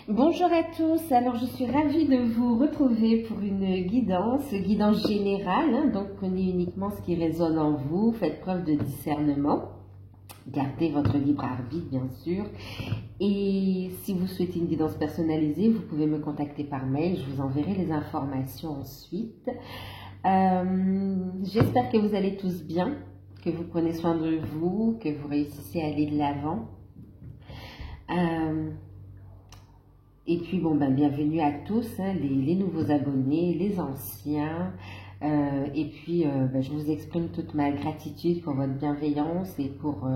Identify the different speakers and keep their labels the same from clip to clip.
Speaker 1: Bonjour à tous, alors je suis ravie de vous retrouver pour une guidance générale, hein. Donc prenez uniquement ce qui résonne en vous, faites preuve de discernement, gardez votre libre arbitre bien sûr, et si vous souhaitez une guidance personnalisée, vous pouvez me contacter par mail, je vous enverrai les informations ensuite. J'espère que vous allez tous bien, que vous prenez soin de vous, que vous réussissez à aller de l'avant. Et puis, bienvenue à tous, hein, les nouveaux abonnés, les anciens. Et puis, je vous exprime toute ma gratitude pour votre bienveillance et pour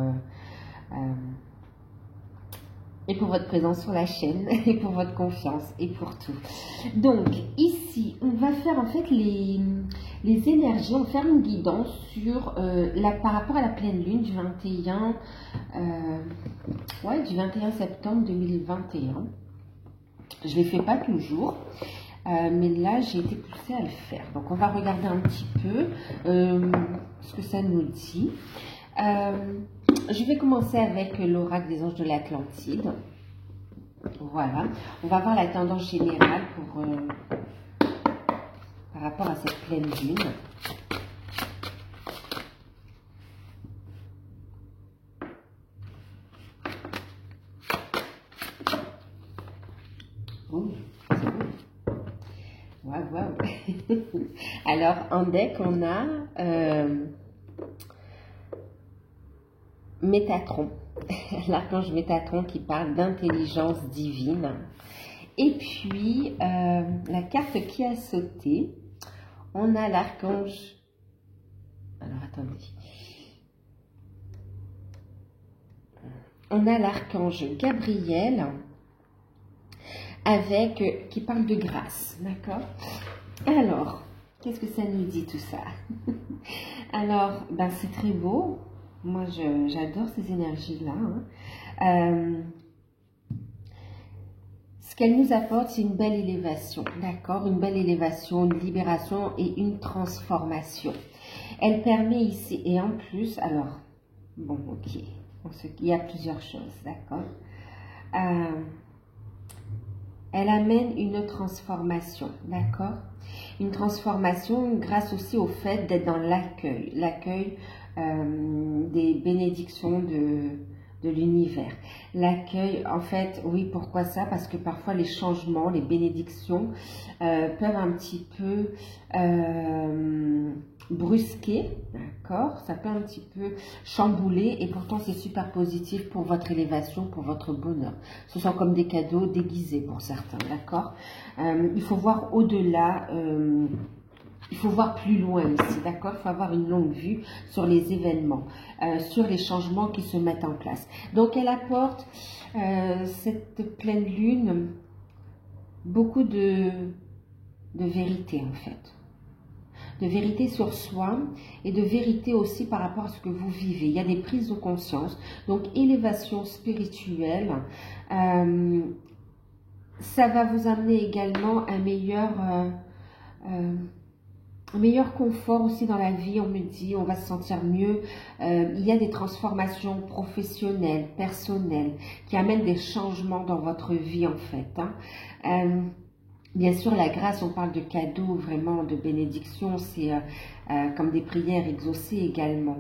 Speaker 1: votre présence sur la chaîne, et pour votre confiance, et pour tout. Donc, ici, on va faire en fait les énergies, on va faire une guidance sur, par rapport à la pleine lune du 21 septembre 2021. Je ne les fais pas toujours, mais là, j'ai été poussée à le faire. Donc, on va regarder un petit peu ce que ça nous dit. Je vais commencer avec l'oracle des anges de l'Atlantide. Voilà. On va voir la tendance générale par rapport à cette pleine lune. Wow. Alors, en deck, on a Métatron, l'archange Métatron qui parle d'intelligence divine. Et puis, la carte qui a sauté, on a l'archange... Alors, attendez. On a l'archange Gabriel qui parle de grâce, d'accord? Alors, qu'est-ce que ça nous dit tout ça? Alors, c'est très beau. Moi, j'adore ces énergies-là. Hein. Ce qu'elle nous apporte, c'est une belle élévation, d'accord? Une belle élévation, une libération et une transformation. Elle permet ici, et en plus, alors, ok, il y a plusieurs choses, d'accord? Elle amène une transformation, d'accord? Une transformation grâce aussi au fait d'être dans l'accueil, des bénédictions de l'univers. L'accueil, en fait, oui, pourquoi ça? Parce que parfois les changements, les bénédictions peuvent un petit peu brusquer, d'accord? Ça peut un petit peu chambouler et pourtant c'est super positif pour votre élévation, pour votre bonheur. Ce sont comme des cadeaux déguisés pour certains, d'accord? Il faut voir au-delà, il faut voir plus loin ici, d'accord? Il faut avoir une longue vue sur les événements, sur les changements qui se mettent en place. Donc elle apporte, cette pleine lune, beaucoup de vérité en fait. De vérité sur soi et de vérité aussi par rapport à ce que vous vivez. Il y a des prises de conscience, donc élévation spirituelle. Ça va vous amener également un meilleur confort aussi dans la vie. On me dit, on va se sentir mieux. Il y a des transformations professionnelles, personnelles, qui amènent des changements dans votre vie en fait. Hein. Bien sûr, la grâce, on parle de cadeaux, vraiment de bénédictions, c'est comme des prières exaucées également.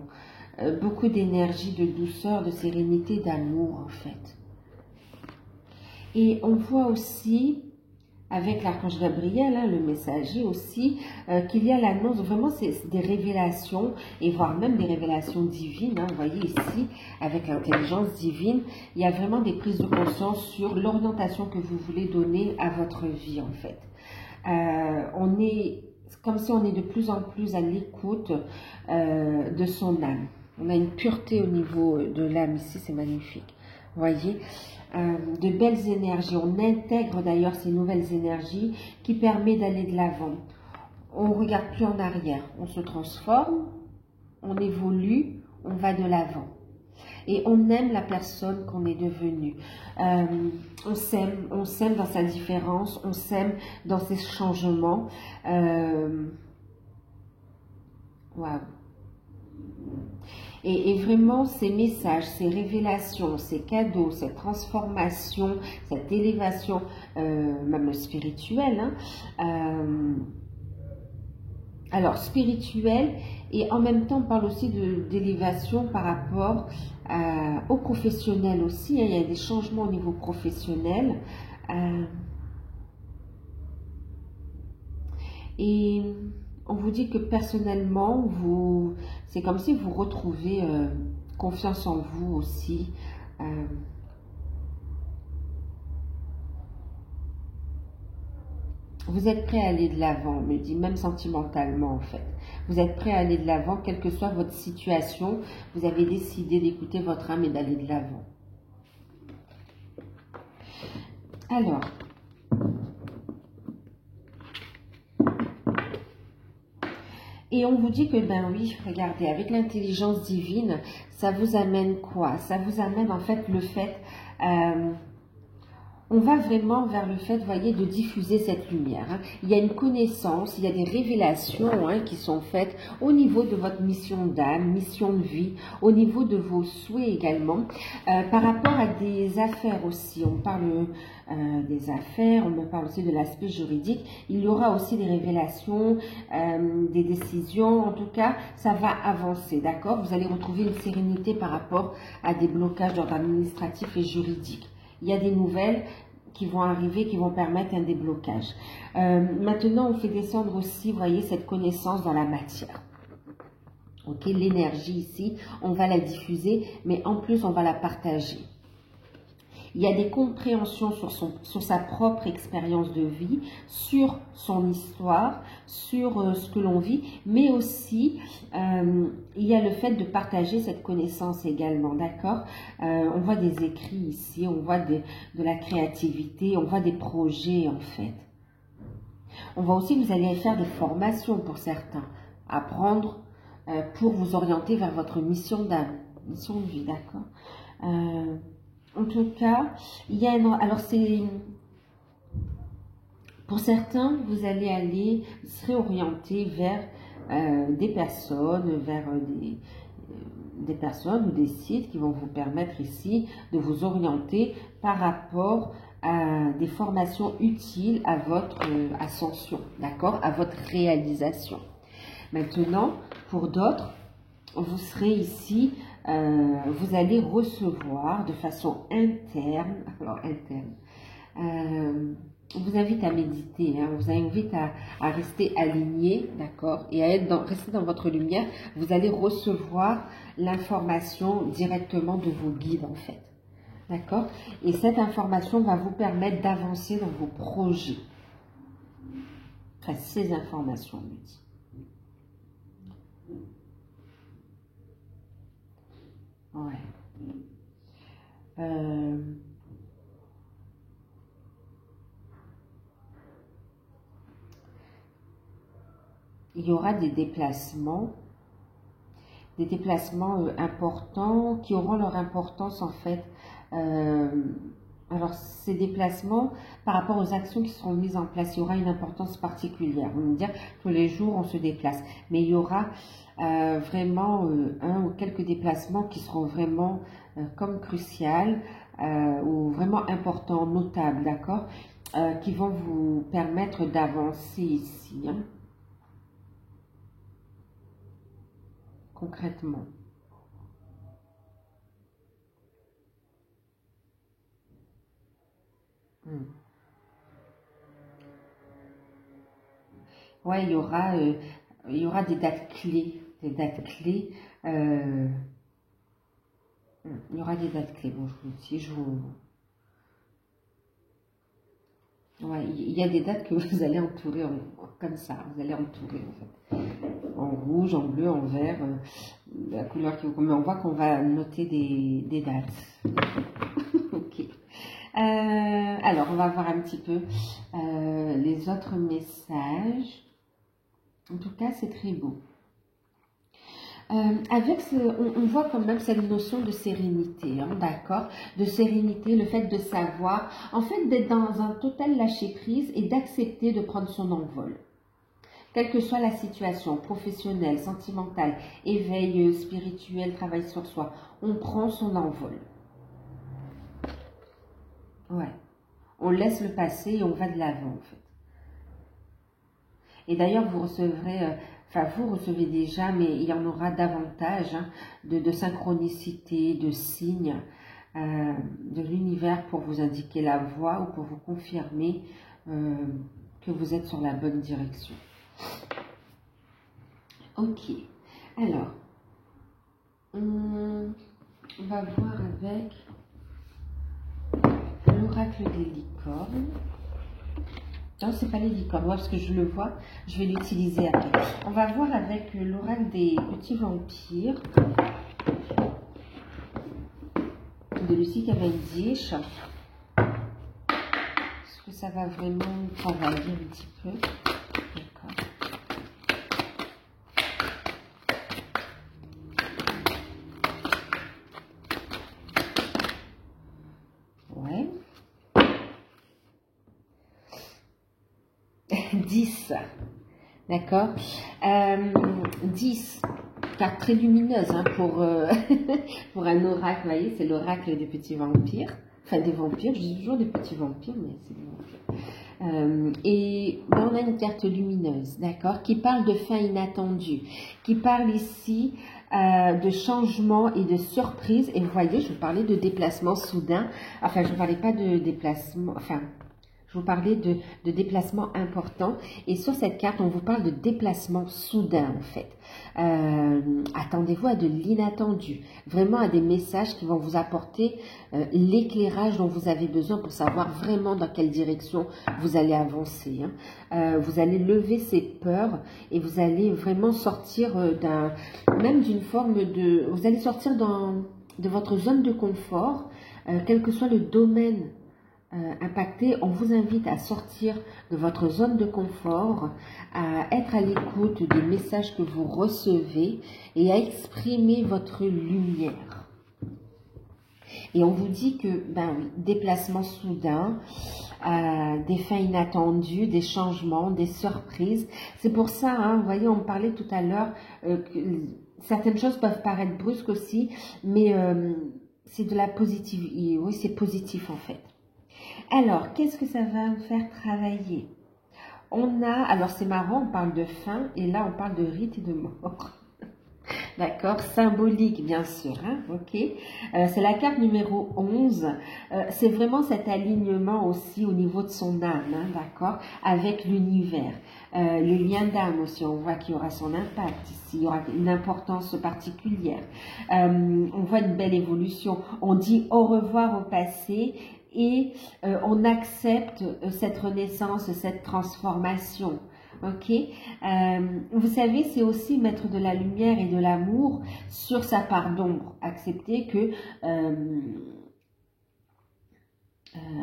Speaker 1: Beaucoup d'énergie, de douceur, de sérénité, d'amour en fait. Et on voit aussi, avec l'archange Gabriel, hein, le messager aussi, qu'il y a l'annonce, vraiment c'est des révélations, et voire même des révélations divines. Hein, vous voyez ici, avec l'intelligence divine, il y a vraiment des prises de conscience sur l'orientation que vous voulez donner à votre vie en fait. On est comme si on est de plus en plus à l'écoute de son âme. On a une pureté au niveau de l'âme ici, c'est magnifique. Vous voyez, de belles énergies. On intègre d'ailleurs ces nouvelles énergies qui permettent d'aller de l'avant. On ne regarde plus en arrière. On se transforme, on évolue, on va de l'avant. Et on aime la personne qu'on est devenue. On s'aime dans sa différence, on s'aime dans ses changements. Waouh. Et vraiment, ces messages, ces révélations, ces cadeaux, cette transformation, cette élévation, même spirituelle, hein, alors spirituelle, et en même temps, on parle aussi d'élévation par rapport aux professionnels aussi, hein, il y a des changements au niveau professionnel. Et on vous dit que personnellement, c'est comme si vous retrouvez confiance en vous aussi. Vous êtes prêt à aller de l'avant, on me dit, même sentimentalement en fait. Vous êtes prêt à aller de l'avant, quelle que soit votre situation. Vous avez décidé d'écouter votre âme et d'aller de l'avant. Alors, et on vous dit que, ben oui, regardez, avec l'intelligence divine, ça vous amène quoi? Ça vous amène en fait le fait... on va vraiment vers le fait, voyez, de diffuser cette lumière. Hein. Il y a une connaissance, il y a des révélations hein, qui sont faites au niveau de votre mission d'âme, mission de vie, au niveau de vos souhaits également. Par rapport à des affaires aussi, on parle des affaires, on parle aussi de l'aspect juridique. Il y aura aussi des révélations, des décisions. En tout cas, ça va avancer, d'accord? Vous allez retrouver une sérénité par rapport à des blocages d'ordre administratif et juridique. Il y a des nouvelles qui vont arriver, qui vont permettre un déblocage. Maintenant, on fait descendre aussi, vous voyez, cette connaissance dans la matière. Ok, l'énergie ici, on va la diffuser, mais en plus, on va la partager. Il y a des compréhensions sur sa propre expérience de vie, sur son histoire, sur ce que l'on vit, mais aussi il y a le fait de partager cette connaissance également, d'accord? On voit des écrits ici, on voit de la créativité, on voit des projets en fait. On voit aussi que vous allez faire des formations pour certains, apprendre pour vous orienter vers votre mission d'âme, mission de vie, d'accord? En tout cas, il y a alors c'est pour certains, vous serez orienté vers des personnes, vers des personnes ou des sites qui vont vous permettre ici de vous orienter par rapport à des formations utiles à votre ascension, d'accord, à votre réalisation. Maintenant, pour d'autres, vous serez ici, vous allez recevoir de façon interne, alors interne, on vous invite à méditer, hein, on vous invite à rester aligné, d'accord, et à rester dans votre lumière. Vous allez recevoir l'information directement de vos guides en fait, d'accord, et cette information va vous permettre d'avancer dans vos projets. Enfin, ces informations, on me dit. Ouais. Il y aura des déplacements importants qui auront leur importance en fait. Alors ces déplacements par rapport aux actions qui seront mises en place, il y aura une importance particulière. On va dire tous les jours on se déplace, mais il y aura vraiment un ou quelques déplacements qui seront vraiment comme crucial ou vraiment importants, notables, d'accord, qui vont vous permettre d'avancer ici, hein, concrètement. Ouais, il y aura des dates clés, il y aura des dates clés. Bon, je vous dis, ouais, il y a des dates que vous allez entourer comme ça. Vous allez entourer en fait, en rouge, en bleu, en vert, la couleur qui vous convient. On voit qu'on va noter des dates. Ok. Alors, on va voir un petit peu les autres messages. En tout cas, c'est très beau. Avec on voit quand même cette notion de sérénité, hein, d'accord, de sérénité, le fait de savoir, en fait, d'être dans un total lâcher prise et d'accepter de prendre son envol. Quelle que soit la situation, professionnelle, sentimentale, éveil spirituel, travail sur soi, on prend son envol. Ouais. On laisse le passé et on va de l'avant, en fait. Et d'ailleurs, vous recevrez, vous recevez déjà, mais il y en aura davantage hein, de synchronicité, de signes de l'univers pour vous indiquer la voie ou pour vous confirmer que vous êtes sur la bonne direction. Ok, alors, on va voir avec l'oracle des licornes. Non, c'est pas les licornes, moi, parce que je le vois, je vais l'utiliser après. On va voir avec l'oracle des petits vampires de Lucie Cavendish. Est-ce que ça va vraiment travailler un petit peu? D'accord. Ouais. 10. D'accord. 10. Carte très lumineuse hein, pour, pour un oracle. Vous voyez, c'est l'oracle des petits vampires. Enfin, des vampires. Je dis toujours des petits vampires, mais c'est des vampires. Et on a une carte lumineuse, d'accord, qui parle de fin inattendue, qui parle ici de changement et de surprise. Et vous voyez, je vous parlais de déplacement soudain. Enfin, je ne parlais pas de déplacement... Enfin, je vous parlais de déplacement important. Et sur cette carte, on vous parle de déplacement soudain, en fait. Attendez-vous à de l'inattendu. Vraiment à des messages qui vont vous apporter l'éclairage dont vous avez besoin pour savoir vraiment dans quelle direction vous allez avancer. Hein. Vous allez lever ces peurs et vous allez vraiment sortir même d'une forme de... Vous allez sortir de votre zone de confort, quel que soit le domaine impacté, on vous invite à sortir de votre zone de confort, à être à l'écoute des messages que vous recevez et à exprimer votre lumière. Et on vous dit que, ben oui, déplacement soudain, des fins inattendues, des changements, des surprises. C'est pour ça, hein, vous voyez, on parlait tout à l'heure que certaines choses peuvent paraître brusques aussi, mais c'est de la positivité. Oui, c'est positif en fait. Alors, qu'est-ce que ça va me faire travailler? On a, alors c'est marrant, on parle de fin et là on parle de rite et de mort. D'accord, symbolique bien sûr, hein, ok. C'est la carte numéro 11. C'est vraiment cet alignement aussi au niveau de son âme, hein, d'accord, avec l'univers. Le lien d'âme aussi, on voit qu'il y aura son impact ici, il y aura une importance particulière. On voit une belle évolution. On dit au revoir au passé et on accepte cette renaissance, cette transformation. Ok, vous savez, c'est aussi mettre de la lumière et de l'amour sur sa part d'ombre. Accepter que,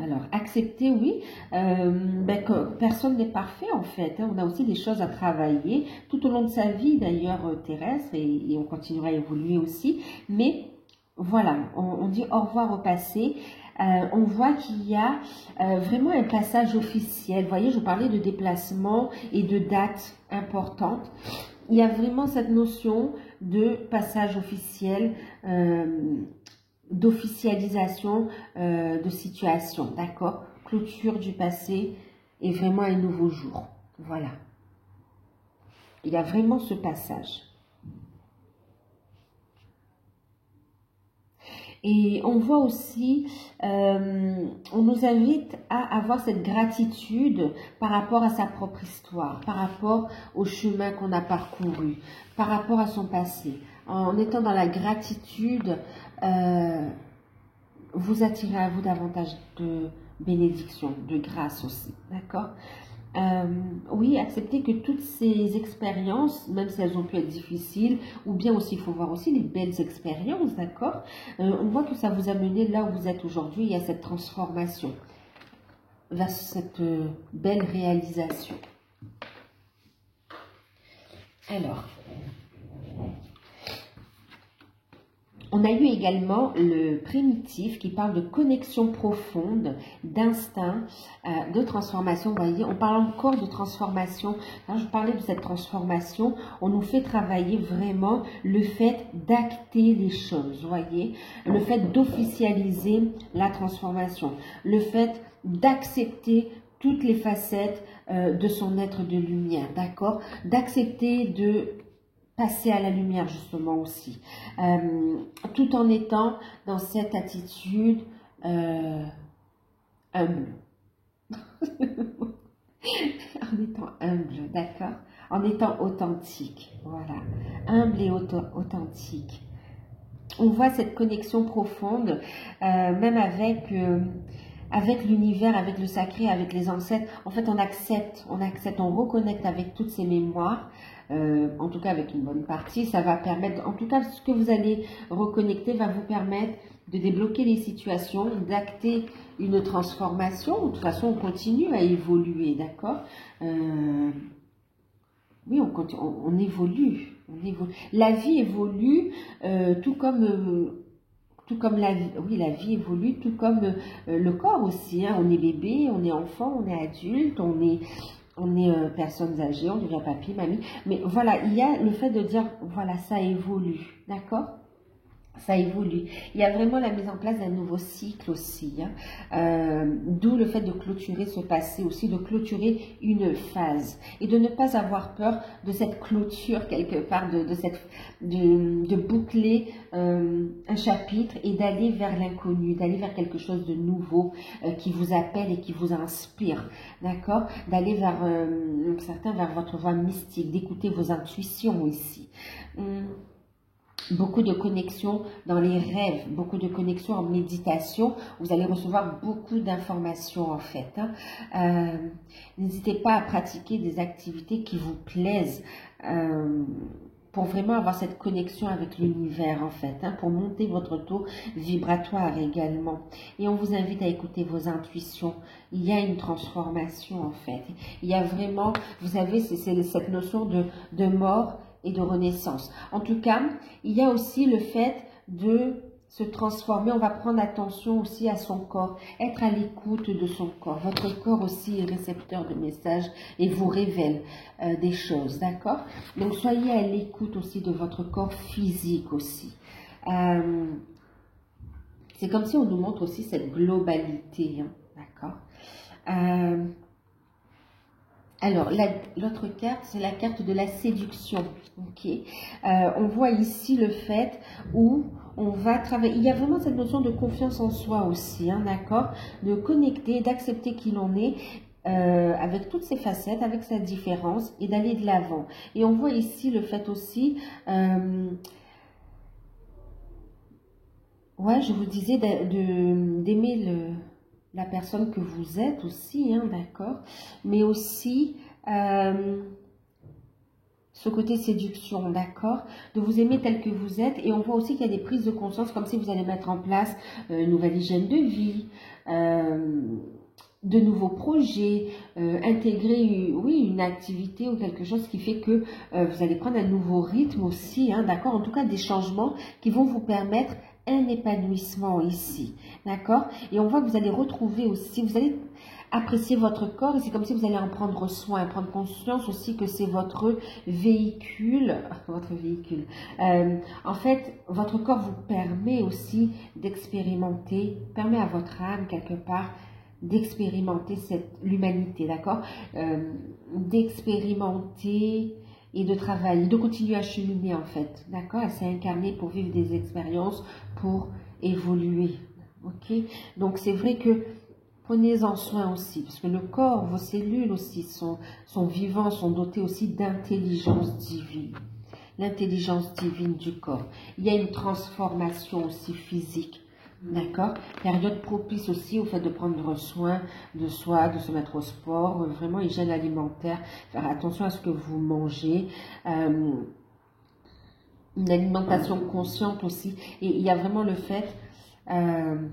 Speaker 1: alors accepter, oui, que personne n'est parfait en fait. Hein. On a aussi des choses à travailler tout au long de sa vie d'ailleurs terrestre et on continuera à évoluer aussi. Mais voilà, on dit au revoir au passé. On voit qu'il y a vraiment un passage officiel. Vous voyez, je vous parlais de déplacement et de date importante. Il y a vraiment cette notion de passage officiel, d'officialisation de situation, d'accord? Clôture du passé et vraiment un nouveau jour. Voilà. Il y a vraiment ce passage. Et on voit aussi, on nous invite à avoir cette gratitude par rapport à sa propre histoire, par rapport au chemin qu'on a parcouru, par rapport à son passé. En étant dans la gratitude, vous attirez à vous davantage de bénédiction, de grâce aussi, d'accord? Oui, accepter que toutes ces expériences, même si elles ont pu être difficiles, ou bien aussi, il faut voir aussi les belles expériences, d'accord? On voit que ça vous a mené là où vous êtes aujourd'hui, il y a cette transformation vers cette belle réalisation. Alors, On a eu également le primitif qui parle de connexion profonde, d'instinct, de transformation. Vous voyez, on parle encore de transformation. Quand je parlais de cette transformation, on nous fait travailler vraiment le fait d'acter les choses, vous voyez, le fait d'officialiser la transformation, le fait d'accepter toutes les facettes de son être de lumière, d'accord, d'accepter de passer à la lumière justement aussi, tout en étant dans cette attitude humble, en étant humble, d'accord, en étant authentique, voilà, humble et authentique. On voit cette connexion profonde, même avec l'univers, avec le sacré, avec les ancêtres. En fait, on accepte, on reconnecte avec toutes ces mémoires, en tout cas avec une bonne partie. Ça va permettre, en tout cas, ce que vous allez reconnecter va vous permettre de débloquer les situations, d'acter une transformation. De toute façon, on continue à évoluer, d'accord, oui, on évolue, La vie évolue, tout comme la vie, oui, la vie évolue, tout comme le corps aussi, hein. On est bébé, on est enfant, on est adulte, on est personnes âgées, on devient papy, mamie. Mais voilà, il y a le fait de dire, voilà, ça évolue, d'accord? Ça évolue. Il y a vraiment la mise en place d'un nouveau cycle aussi, hein. D'où le fait de clôturer ce passé aussi, de clôturer une phase et de ne pas avoir peur de cette clôture quelque part, de boucler un chapitre et d'aller vers l'inconnu, d'aller vers quelque chose de nouveau qui vous appelle et qui vous inspire, d'accord, d'aller vers certains vers votre voie mystique, d'écouter vos intuitions ici. Beaucoup de connexions dans les rêves, beaucoup de connexions en méditation. Vous allez recevoir beaucoup d'informations en fait, hein. N'hésitez pas à pratiquer des activités qui vous plaisent pour vraiment avoir cette connexion avec l'univers en fait, hein, pour monter votre taux vibratoire également. Et on vous invite à écouter vos intuitions. Il y a une transformation en fait. Il y a vraiment, vous savez, c'est cette notion de mort et de renaissance. En tout cas, il y a aussi le fait de se transformer. On va prendre attention aussi à son corps, être à l'écoute de son corps. Votre corps aussi est récepteur de messages et vous révèle des choses, d'accord? Donc, soyez à l'écoute aussi de votre corps physique aussi. C'est comme si on nous montre aussi cette globalité, hein, d'accord? Alors, l'autre carte, c'est la carte de la séduction. Ok, on voit ici le fait où on va travailler. Il y a vraiment cette notion de confiance en soi aussi, hein, d'accord, de connecter, d'accepter qui l'on est, avec toutes ses facettes, avec sa différence, et d'aller de l'avant. Et on voit ici le fait aussi, ouais, je vous disais d'aimer la personne que vous êtes aussi, hein, d'accord, mais aussi ce côté séduction, d'accord, de vous aimer tel que vous êtes. Et on voit aussi qu'il y a des prises de conscience, comme si vous allez mettre en place une nouvelle hygiène de vie, de nouveaux projets, intégrer, oui, une activité ou quelque chose qui fait que vous allez prendre un nouveau rythme aussi, hein, d'accord, en tout cas des changements qui vont vous permettre un épanouissement ici, d'accord. Et on voit que vous allez retrouver aussi, vous allez apprécier votre corps, et c'est comme si vous allez en prendre soin, prendre conscience aussi que c'est votre véhicule, en fait, votre corps vous permet aussi d'expérimenter, permet à votre âme quelque part d'expérimenter l'humanité, d'accord, d'expérimenter et de travailler, de continuer à cheminer en fait, d'accord. Elle s'est incarnée pour vivre des expériences, pour évoluer, ok. Donc c'est vrai que prenez-en soin aussi, parce que le corps, vos cellules aussi sont vivants, sont dotés aussi d'intelligence divine, l'intelligence divine du corps. Il y a une transformation aussi physique. D'accord. Période propice aussi au fait de prendre soin de soi, de se mettre au sport, vraiment hygiène alimentaire, faire attention à ce que vous mangez, une alimentation consciente aussi. Et il y a vraiment le fait, il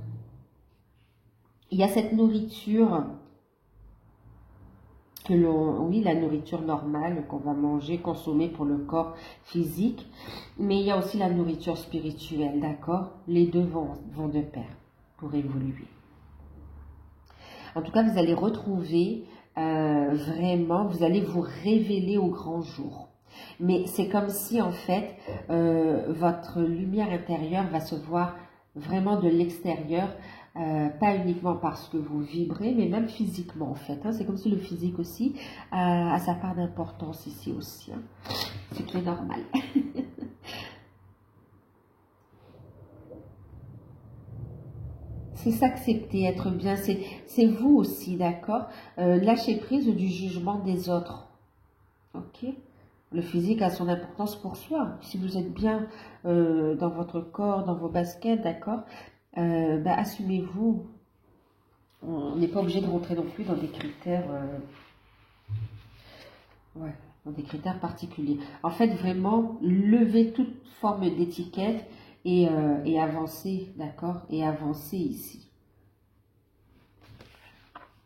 Speaker 1: y a cette nourriture oui, la nourriture normale qu'on va manger, consommer pour le corps physique, mais il y a aussi la nourriture spirituelle, d'accord? Les deux vont de pair pour évoluer. En tout cas, vous allez retrouver vraiment, vous allez vous révéler au grand jour. Mais c'est comme si, en fait, votre lumière intérieure va se voir vraiment de l'extérieur, pas uniquement parce que vous vibrez, mais même physiquement, en fait. Hein. C'est comme si le physique aussi a sa part d'importance ici aussi. Hein. Ce qui est normal. C'est s'accepter, être bien. C'est vous aussi, d'accord? Lâcher prise du jugement des autres. Ok? Le physique a son importance pour soi. Si vous êtes bien dans votre corps, dans vos baskets, d'accord, assumez-vous. On n'est pas obligé de rentrer non plus dans des critères, dans des critères particuliers. En fait, vraiment, levez toute forme d'étiquette et avancer, d'accord, et avancer ici.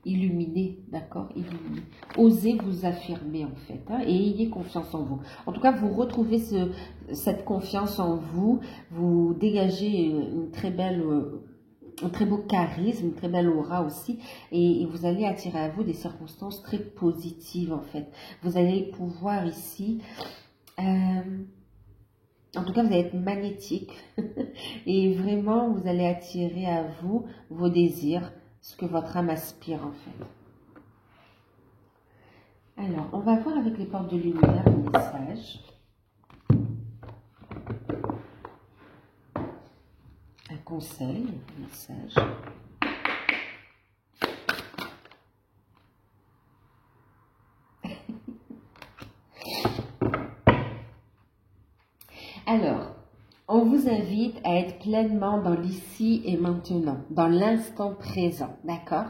Speaker 1: Illuminez, d'accord, illuminez. Osez vous affirmer en fait, hein, et ayez confiance en vous. En tout cas, vous retrouvez cette confiance en vous, vous dégagez un très beau charisme, une très belle aura aussi, et vous allez attirer à vous des circonstances très positives en fait. Vous allez pouvoir ici, en tout cas, vous allez être magnétique et vraiment, vous allez attirer à vous vos désirs, ce que votre âme aspire en fait. Alors, on va voir avec les portes de lumière le message. Un conseil, un message. Alors, on vous invite à être pleinement dans l'ici et maintenant, dans l'instant présent, d'accord?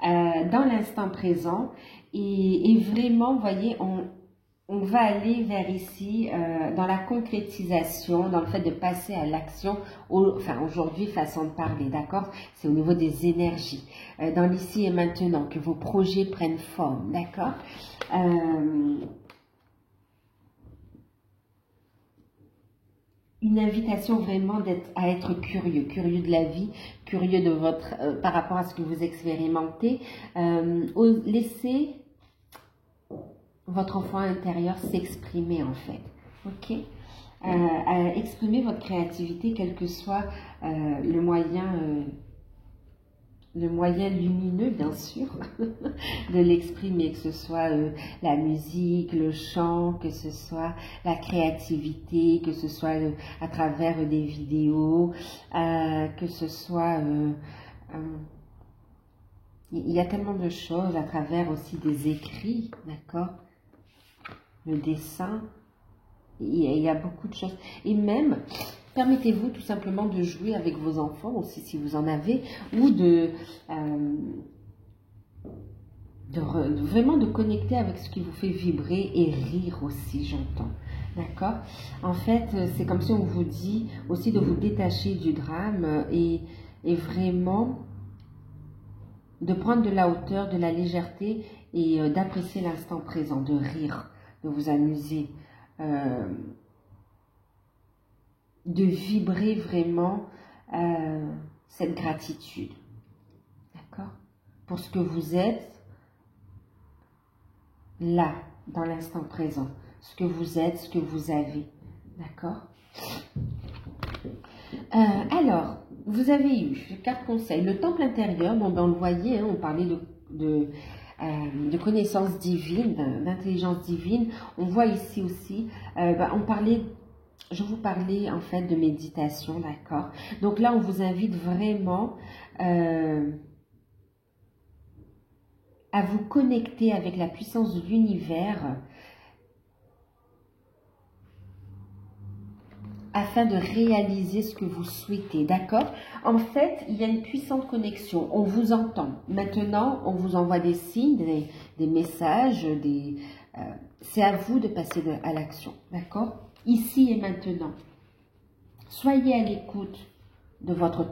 Speaker 1: Dans l'instant présent, et vraiment, vous voyez, on va aller vers ici, dans la concrétisation, dans le fait de passer à l'action, enfin aujourd'hui, façon de parler, d'accord? C'est au niveau des énergies, dans l'ici et maintenant, que vos projets prennent forme, d'accord? Une invitation vraiment à être curieux de la vie, curieux de votre, par rapport à ce que vous expérimentez. Laissez votre enfant intérieur s'exprimer en fait, ok? Exprimer votre créativité, quel que soit le moyen lumineux, bien sûr, de l'exprimer, que ce soit la musique, le chant, que ce soit la créativité, que ce soit à travers des vidéos, que ce soit... il y a tellement de choses à travers aussi des écrits, d'accord? Le dessin, il y a beaucoup de choses. Et même... Permettez-vous tout simplement de jouer avec vos enfants aussi, si vous en avez, ou vraiment de connecter avec ce qui vous fait vibrer et rire aussi, j'entends. D'accord? En fait, c'est comme si on vous dit aussi de vous détacher du drame et vraiment de prendre de la hauteur, de la légèreté et d'apprécier l'instant présent, de rire, de vous amuser. De vibrer vraiment cette gratitude, d'accord? Pour ce que vous êtes là, dans l'instant présent, ce que vous êtes, ce que vous avez, d'accord? Alors, vous avez eu, carte conseil, le temple intérieur, bon, on le voyait, hein, on parlait de connaissance divine, d'intelligence divine, on voit ici aussi, je vous parlais en fait de méditation, d'accord? Donc là, on vous invite vraiment à vous connecter avec la puissance de l'univers afin de réaliser ce que vous souhaitez, d'accord? En fait, il y a une puissante connexion, on vous entend. Maintenant, on vous envoie des signes, des messages, c'est à vous de passer à l'action, d'accord? Ici et maintenant. Soyez à l'écoute de votre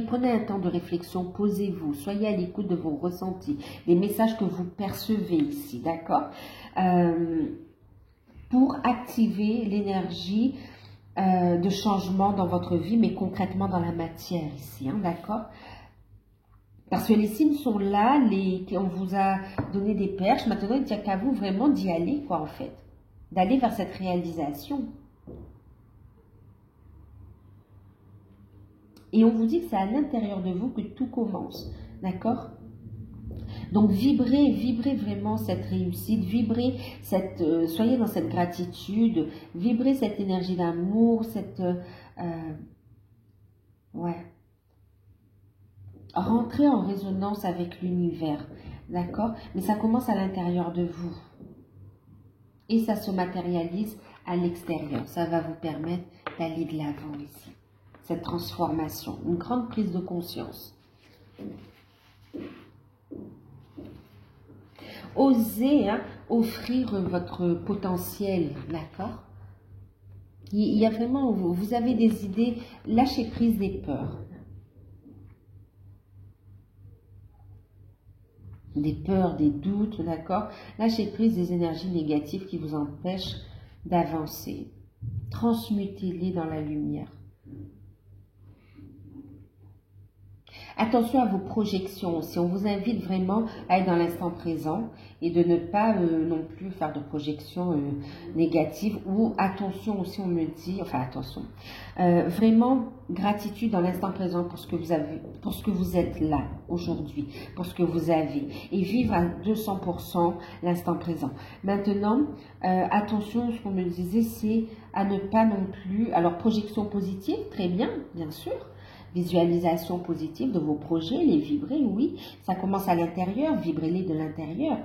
Speaker 1: prenez un temps de réflexion, posez-vous, soyez à l'écoute de vos ressentis, des messages que vous percevez ici, d'accord? Pour activer l'énergie de changement dans votre vie, mais concrètement dans la matière ici, hein, d'accord? Parce que les signes sont là, on vous a donné des perches, maintenant il ne tient qu'à vous vraiment d'y aller, quoi, en fait. D'aller vers cette réalisation. Et on vous dit que c'est à l'intérieur de vous que tout commence, d'accord? Donc vibrez vraiment cette réussite, soyez dans cette gratitude, vibrez cette énergie d'amour, ouais. Rentrez en résonance avec l'univers, d'accord? Mais ça commence à l'intérieur de vous. Et ça se matérialise à l'extérieur. Ça va vous permettre d'aller de l'avant ici. Cette transformation, une grande prise de conscience. Osez offrir votre potentiel, d'accord? Il y a vraiment, vous avez des idées, lâchez prise des peurs. Des peurs, des doutes, d'accord? Lâchez prise des énergies négatives qui vous empêchent d'avancer. Transmutez-les dans la lumière. Attention à vos projections aussi. On vous invite vraiment à être dans l'instant présent et de ne pas non plus faire de projections négatives. Ou attention aussi, on me dit, enfin attention, vraiment gratitude dans l'instant présent pour ce que vous avez, pour ce que vous êtes là aujourd'hui, pour ce que vous avez. Et vivre à 200% l'instant présent. Maintenant, attention, ce qu'on me disait, c'est à ne pas non plus, alors projection positive, très bien, bien sûr. Visualisation positive de vos projets, les vibrer, oui, ça commence à l'intérieur, vibrez-les de l'intérieur.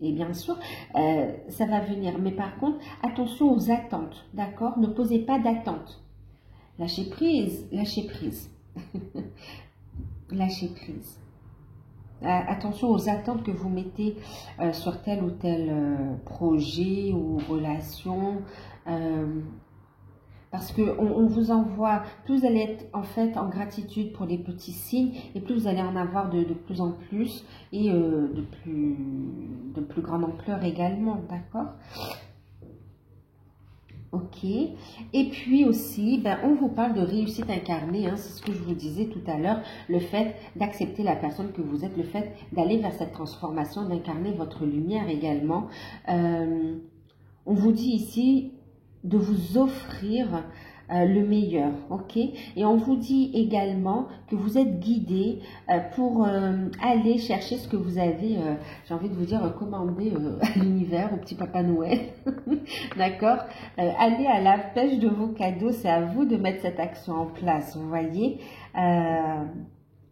Speaker 1: Et bien sûr, ça va venir. Mais par contre, attention aux attentes, d'accord? Ne posez pas d'attentes. Lâchez prise, lâchez prise. Lâchez prise. Attention aux attentes que vous mettez sur tel ou tel projet ou relation. Parce qu'on vous envoie, plus vous allez être en fait en gratitude pour les petits signes, et plus vous allez en avoir de plus en plus, et de plus grande ampleur également, d'accord? Ok. Et puis aussi, on vous parle de réussite incarnée, hein, c'est ce que je vous disais tout à l'heure, le fait d'accepter la personne que vous êtes, le fait d'aller vers cette transformation, d'incarner votre lumière également. On vous dit ici de vous offrir le meilleur, ok? Et on vous dit également que vous êtes guidé pour aller chercher ce que vous avez, j'ai envie de vous dire, commandé à l'univers, au petit Papa Noël, d'accord? Allez à la pêche de vos cadeaux, c'est à vous de mettre cette action en place, vous voyez?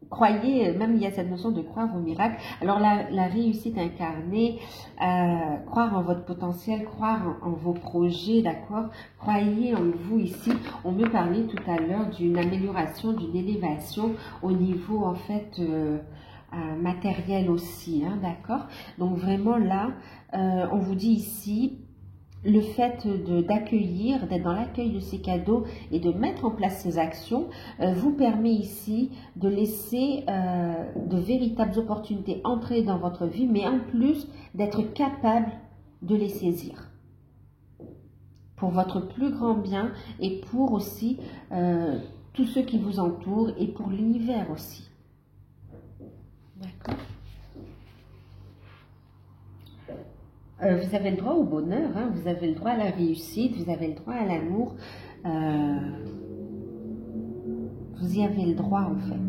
Speaker 1: Croyez, même il y a cette notion de croire au miracle. Alors la réussite incarnée, croire en votre potentiel, croire en vos projets, d'accord? Croyez en vous ici. On me parlait tout à l'heure d'une amélioration, d'une élévation au niveau en fait matériel aussi, hein, d'accord? Donc vraiment là, on vous dit ici, le fait d'accueillir, d'être dans l'accueil de ces cadeaux et de mettre en place ces actions vous permet ici de laisser de véritables opportunités entrer dans votre vie, mais en plus d'être capable de les saisir pour votre plus grand bien et pour aussi tous ceux qui vous entourent et pour l'univers aussi. D'accord ? Vous avez le droit au bonheur, hein, vous avez le droit à la réussite, vous avez le droit à l'amour. Vous y avez le droit en fait.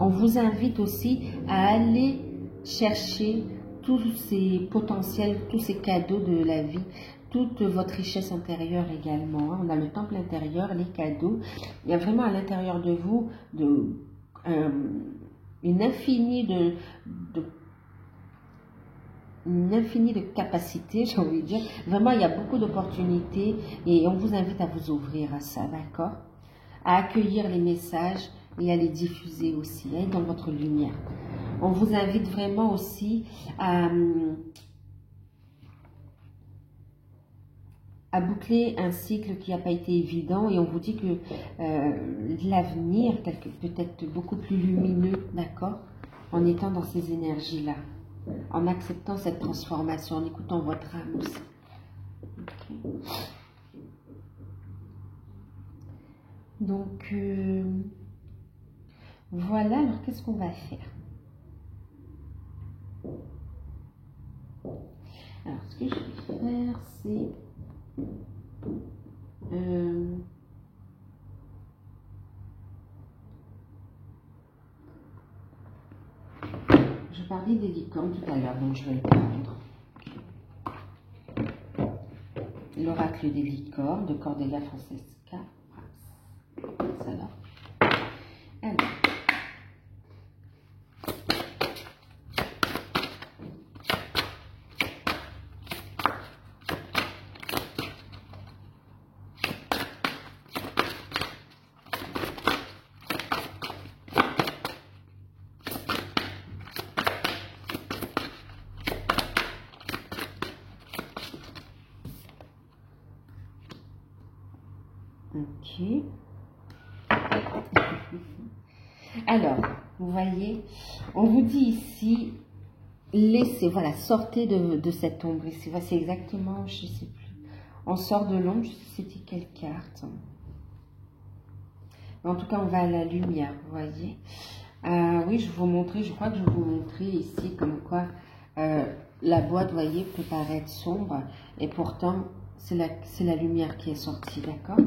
Speaker 1: On vous invite aussi à aller chercher tous ces potentiels, tous ces cadeaux de la vie, toute votre richesse intérieure également. Hein. On a le temple intérieur, les cadeaux. Il y a vraiment à l'intérieur de vous une infinie de capacités, j'ai envie de dire. Vraiment, il y a beaucoup d'opportunités et on vous invite à vous ouvrir à ça, d'accord? À accueillir les messages et à les diffuser aussi, hein, dans votre lumière. On vous invite vraiment aussi à à boucler un cycle qui n'a pas été évident, et on vous dit que l'avenir, peut-être beaucoup plus lumineux, d'accord, en étant dans ces énergies-là, en acceptant cette transformation, en écoutant votre âme aussi. Okay. Donc, voilà, alors qu'est-ce qu'on va faire? Alors, ce que je vais faire, c'est... je parlais des licornes tout à l'heure, donc je vais le prendre. L'oracle des licornes de Cordelia Francesca. Alors. Ok. Alors, vous voyez, on vous dit ici, laissez, voilà, sortez de cette ombre ici. Voici exactement, je ne sais plus. On sort de l'ombre, je sais c'était quelle carte. Mais en tout cas, on va à la lumière, vous voyez. Oui, je vais vous montrer, je crois que je vais vous montrer ici comme quoi la boîte, vous voyez, peut paraître sombre et pourtant, c'est la lumière qui est sortie, d'accord?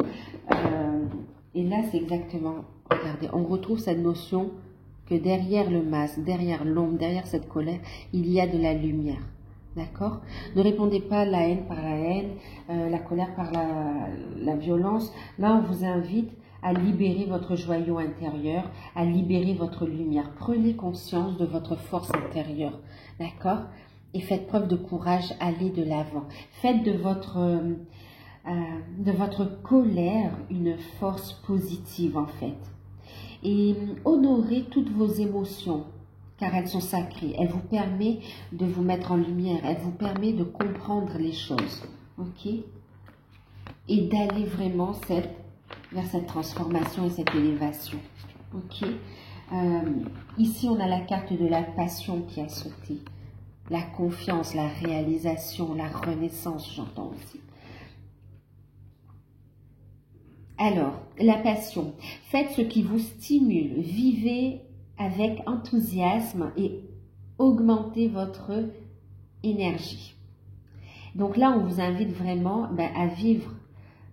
Speaker 1: Et là, c'est exactement, regardez, on retrouve cette notion que derrière le masque, derrière l'ombre, derrière cette colère, il y a de la lumière, d'accord? Ne répondez pas à la haine par la haine, la colère par la violence. Là, on vous invite à libérer votre joyau intérieur, à libérer votre lumière. Prenez conscience de votre force intérieure, d'accord? Et faites preuve de courage, allez de l'avant. Faites de votre colère une force positive en fait. Et honorez toutes vos émotions, car elles sont sacrées. Elles vous permettent de vous mettre en lumière, elles vous permettent de comprendre les choses, ok? Et d'aller vraiment vers cette transformation et cette élévation, ok? Ici, on a la carte de la passion qui a sauté. La confiance, la réalisation, la renaissance, j'entends aussi. Alors, la passion. Faites ce qui vous stimule. Vivez avec enthousiasme et augmentez votre énergie. Donc là, on vous invite vraiment à vivre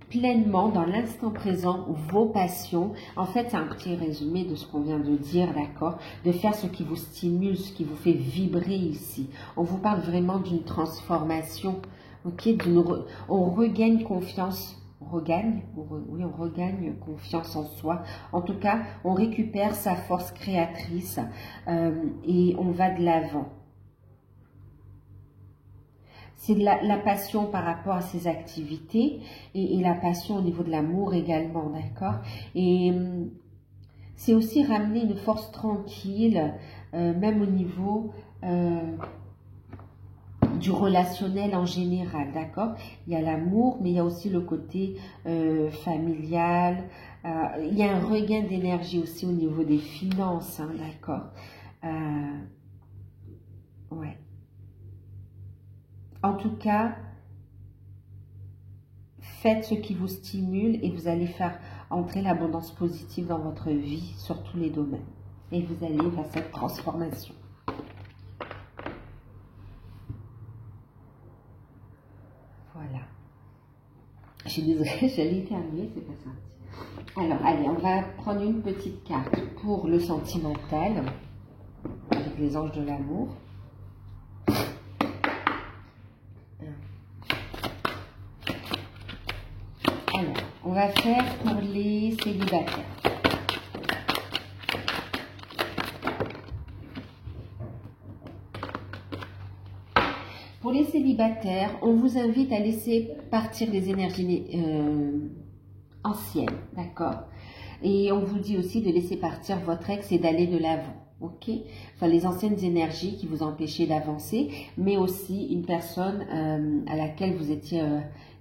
Speaker 1: pleinement dans l'instant présent vos passions. En fait, c'est un petit résumé de ce qu'on vient de dire, d'accord? De faire ce qui vous stimule, ce qui vous fait vibrer ici. On vous parle vraiment d'une transformation, ok? On regagne confiance. On regagne confiance en soi. En tout cas, on récupère sa force créatrice et on va de l'avant. C'est la passion par rapport à ses activités et la passion au niveau de l'amour également, d'accord? Et c'est aussi ramener une force tranquille, même au niveau du relationnel en général, d'accord? Il y a l'amour, mais il y a aussi le côté familial. Il y a un regain d'énergie aussi au niveau des finances, hein, d'accord? Ouais. En tout cas, faites ce qui vous stimule et vous allez faire entrer l'abondance positive dans votre vie sur tous les domaines. Et vous allez vers cette transformation. Voilà. Je suis désolée, j'allais terminer, c'est pas sorti. Alors, allez, on va prendre une petite carte pour le sentimental, avec les anges de l'amour. Alors, on va faire pour les célibataires. Pour les célibataires, on vous invite à laisser partir les énergies anciennes, d'accord? Et on vous dit aussi de laisser partir votre ex et d'aller de l'avant. Ok, enfin, les anciennes énergies qui vous empêchaient d'avancer, mais aussi une personne à laquelle vous étiez,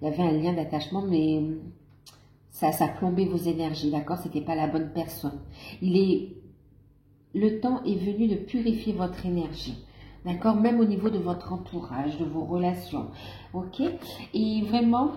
Speaker 1: il y avait un lien d'attachement, mais ça plombait vos énergies, d'accord? C'était pas la bonne personne. Le temps est venu de purifier votre énergie, d'accord? Même au niveau de votre entourage, de vos relations, ok? Et vraiment,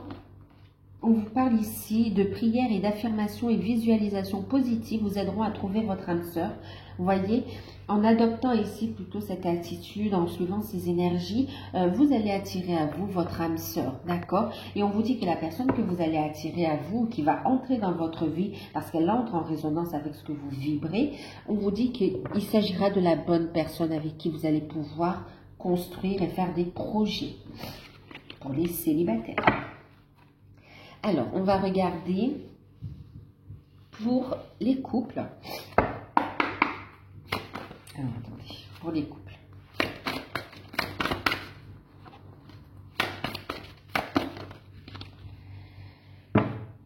Speaker 1: on vous parle ici de prières et d'affirmations et visualisations positives vous aideront à trouver votre âme sœur. Vous voyez, en adoptant ici plutôt cette attitude, en suivant ces énergies, vous allez attirer à vous votre âme sœur, d'accord? Et on vous dit que la personne que vous allez attirer à vous, qui va entrer dans votre vie, parce qu'elle entre en résonance avec ce que vous vibrez, on vous dit qu'il s'agira de la bonne personne avec qui vous allez pouvoir construire et faire des projets pour les célibataires. Alors, on va regarder pour les couples. Alors, attendez, pour les couples.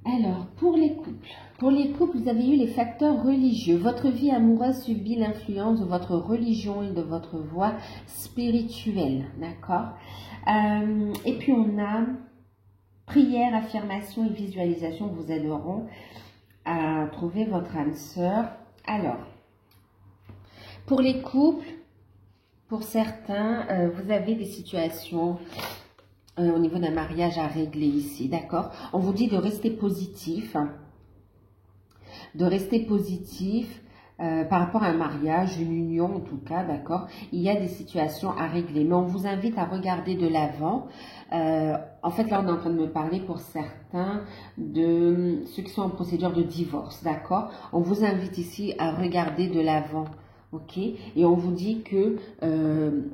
Speaker 1: Alors, pour les couples. Pour les couples, vous avez eu les facteurs religieux. Votre vie amoureuse subit l'influence de votre religion et de votre voie spirituelle. D'accord? Et puis, on a prières, affirmations et visualisations vous aideront à trouver votre âme sœur. Alors, pour les couples, pour certains, vous avez des situations au niveau d'un mariage à régler ici, d'accord? On vous dit de rester positif, par rapport à un mariage, une union en tout cas, d'accord? Il y a des situations à régler, mais on vous invite à regarder de l'avant. En fait, là, on est en train de me parler pour certains de ceux qui sont en procédure de divorce, d'accord? On vous invite ici à regarder de l'avant, ok? Et on vous dit que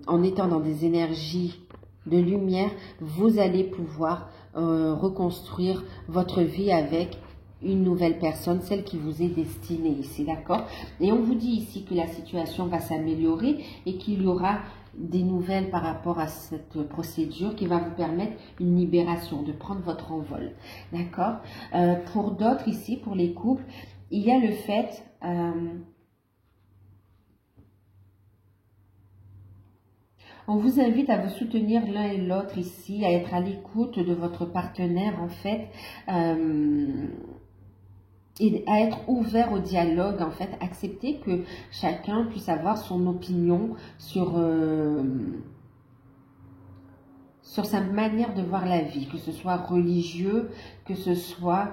Speaker 1: en étant dans des énergies de lumière, vous allez pouvoir reconstruire votre vie avec une nouvelle personne, celle qui vous est destinée ici, d'accord? Et on vous dit ici que la situation va s'améliorer et qu'il y aura des nouvelles par rapport à cette procédure qui va vous permettre une libération, de prendre votre envol, d'accord? Pour d'autres ici, pour les couples, il y a le fait... on vous invite à vous soutenir l'un et l'autre ici, à être à l'écoute de votre partenaire en fait, et à être ouvert au dialogue en fait, accepter que chacun puisse avoir son opinion sur sa manière de voir la vie, que ce soit religieux, que ce soit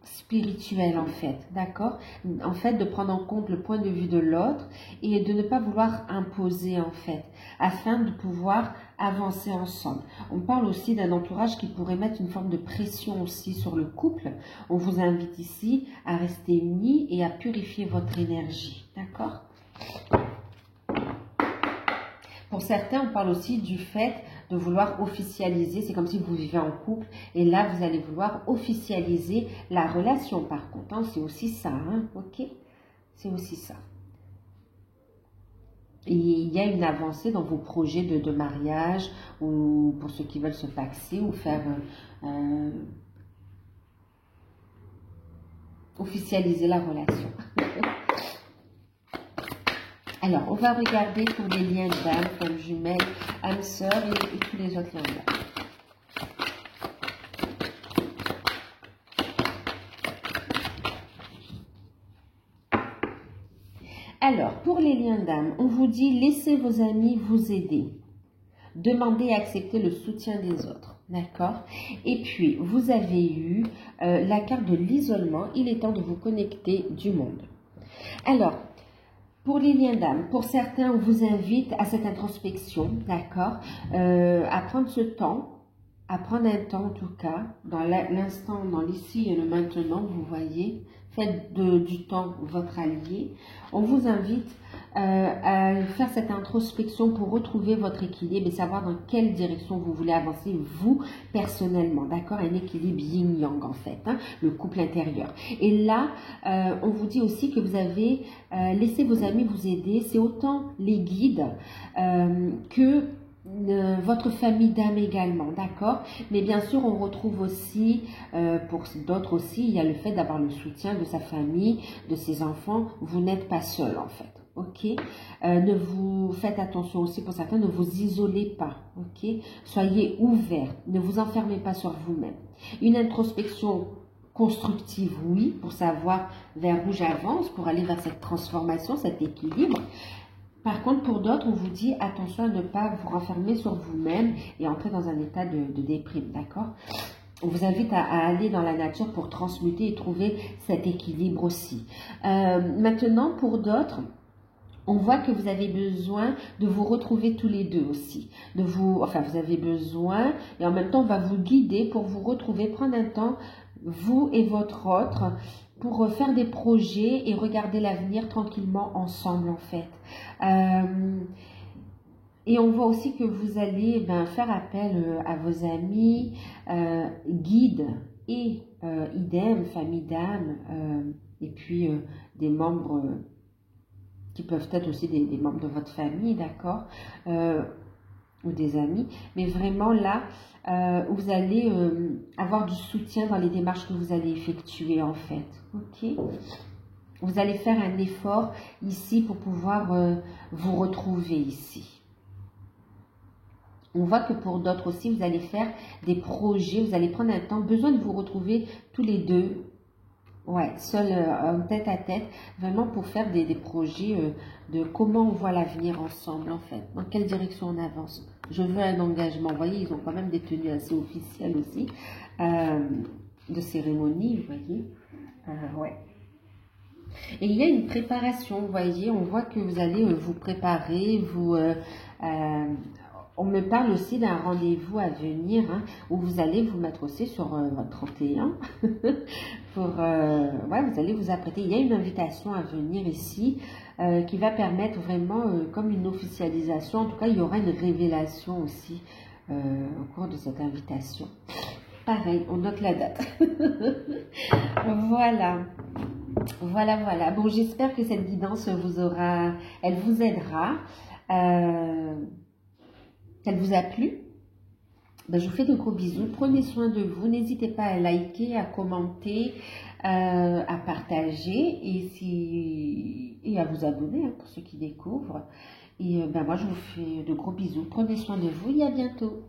Speaker 1: spirituel en fait, d'accord? En fait, de prendre en compte le point de vue de l'autre et de ne pas vouloir imposer en fait, afin de pouvoir avancer ensemble. On parle aussi d'un entourage qui pourrait mettre une forme de pression aussi sur le couple. On vous invite ici à rester unis et à purifier votre énergie, d'accord? Pour certains, on parle aussi du fait de vouloir officialiser. C'est comme si vous vivez en couple et là, vous allez vouloir officialiser la relation. Par contre, hein, c'est aussi ça, hein, ok? C'est aussi ça. Et il y a une avancée dans vos projets de mariage ou pour ceux qui veulent se paxer ou faire officialiser la relation. Alors, on va regarder pour les liens d'âme, femme jumelle, âme sœur et tous les autres liens d'âme. Alors, pour les liens d'âme, on vous dit laissez vos amis vous aider. Demandez et acceptez le soutien des autres. D'accord? Et puis, vous avez eu la carte de l'isolement. Il est temps de vous connecter du monde. Alors, pour les liens d'âme, pour certains, on vous invite à cette introspection, d'accord, à prendre ce temps, à prendre un temps en tout cas, dans l'instant, dans l'ici et le maintenant, vous voyez, faites du temps votre allié. On vous invite à faire cette introspection pour retrouver votre équilibre et savoir dans quelle direction vous voulez avancer, vous, personnellement, d'accord? Un équilibre yin-yang, en fait, hein, le couple intérieur. Et là, on vous dit aussi que vous avez laissé vos amis vous aider. C'est autant les guides que votre famille d'âme également, d'accord? Mais bien sûr, on retrouve aussi, pour d'autres aussi, il y a le fait d'avoir le soutien de sa famille, de ses enfants. Vous n'êtes pas seul en fait, ok? Ne vous faites attention aussi pour certains, ne vous isolez pas, ok? Soyez ouverts, ne vous enfermez pas sur vous-même. Une introspection constructive, oui, pour savoir vers où j'avance, pour aller vers cette transformation, cet équilibre. Par contre, pour d'autres, on vous dit attention à ne pas vous renfermer sur vous-même et entrer dans un état de déprime, d'accord? On vous invite à aller dans la nature pour transmuter et trouver cet équilibre aussi. Maintenant, pour d'autres, on voit que vous avez besoin de vous retrouver tous les deux aussi. Vous avez besoin et en même temps, on va vous guider pour vous retrouver, prendre un temps, vous et votre autre, pour faire des projets et regarder l'avenir tranquillement ensemble en fait. Et on voit aussi que vous allez faire appel à vos amis, guides et idem, famille d'âme, et puis des membres qui peuvent être aussi des membres de votre famille, d'accord, ou des amis. Mais vraiment là, vous allez avoir du soutien dans les démarches que vous allez effectuer en fait, ok? Vous allez faire un effort ici pour pouvoir vous retrouver ici. On voit que pour d'autres aussi, vous allez faire des projets, vous allez prendre un temps, besoin de vous retrouver tous les deux, ouais, seul, tête à tête, vraiment pour faire des projets de comment on voit l'avenir ensemble en fait, dans quelle direction on avance. Je veux un engagement, vous voyez, ils ont quand même des tenues assez officielles aussi, de cérémonie, vous voyez, ouais. Et il y a une préparation, vous voyez, on voit que vous allez vous préparer, on me parle aussi d'un rendez-vous à venir, hein, où vous allez vous mettre aussi sur votre 31, vous allez vous apprêter. Il y a une invitation à venir ici qui va permettre vraiment comme une officialisation, en tout cas il y aura une révélation aussi au cours de cette invitation. Pareil, on note la date. Voilà. Voilà. Bon, j'espère que cette guidance elle vous aidera. Elle vous a plu? Je vous fais de gros bisous. Prenez soin de vous. N'hésitez pas à liker, à commenter, à partager et à vous abonner pour ceux qui découvrent. Et moi, je vous fais de gros bisous. Prenez soin de vous et à bientôt.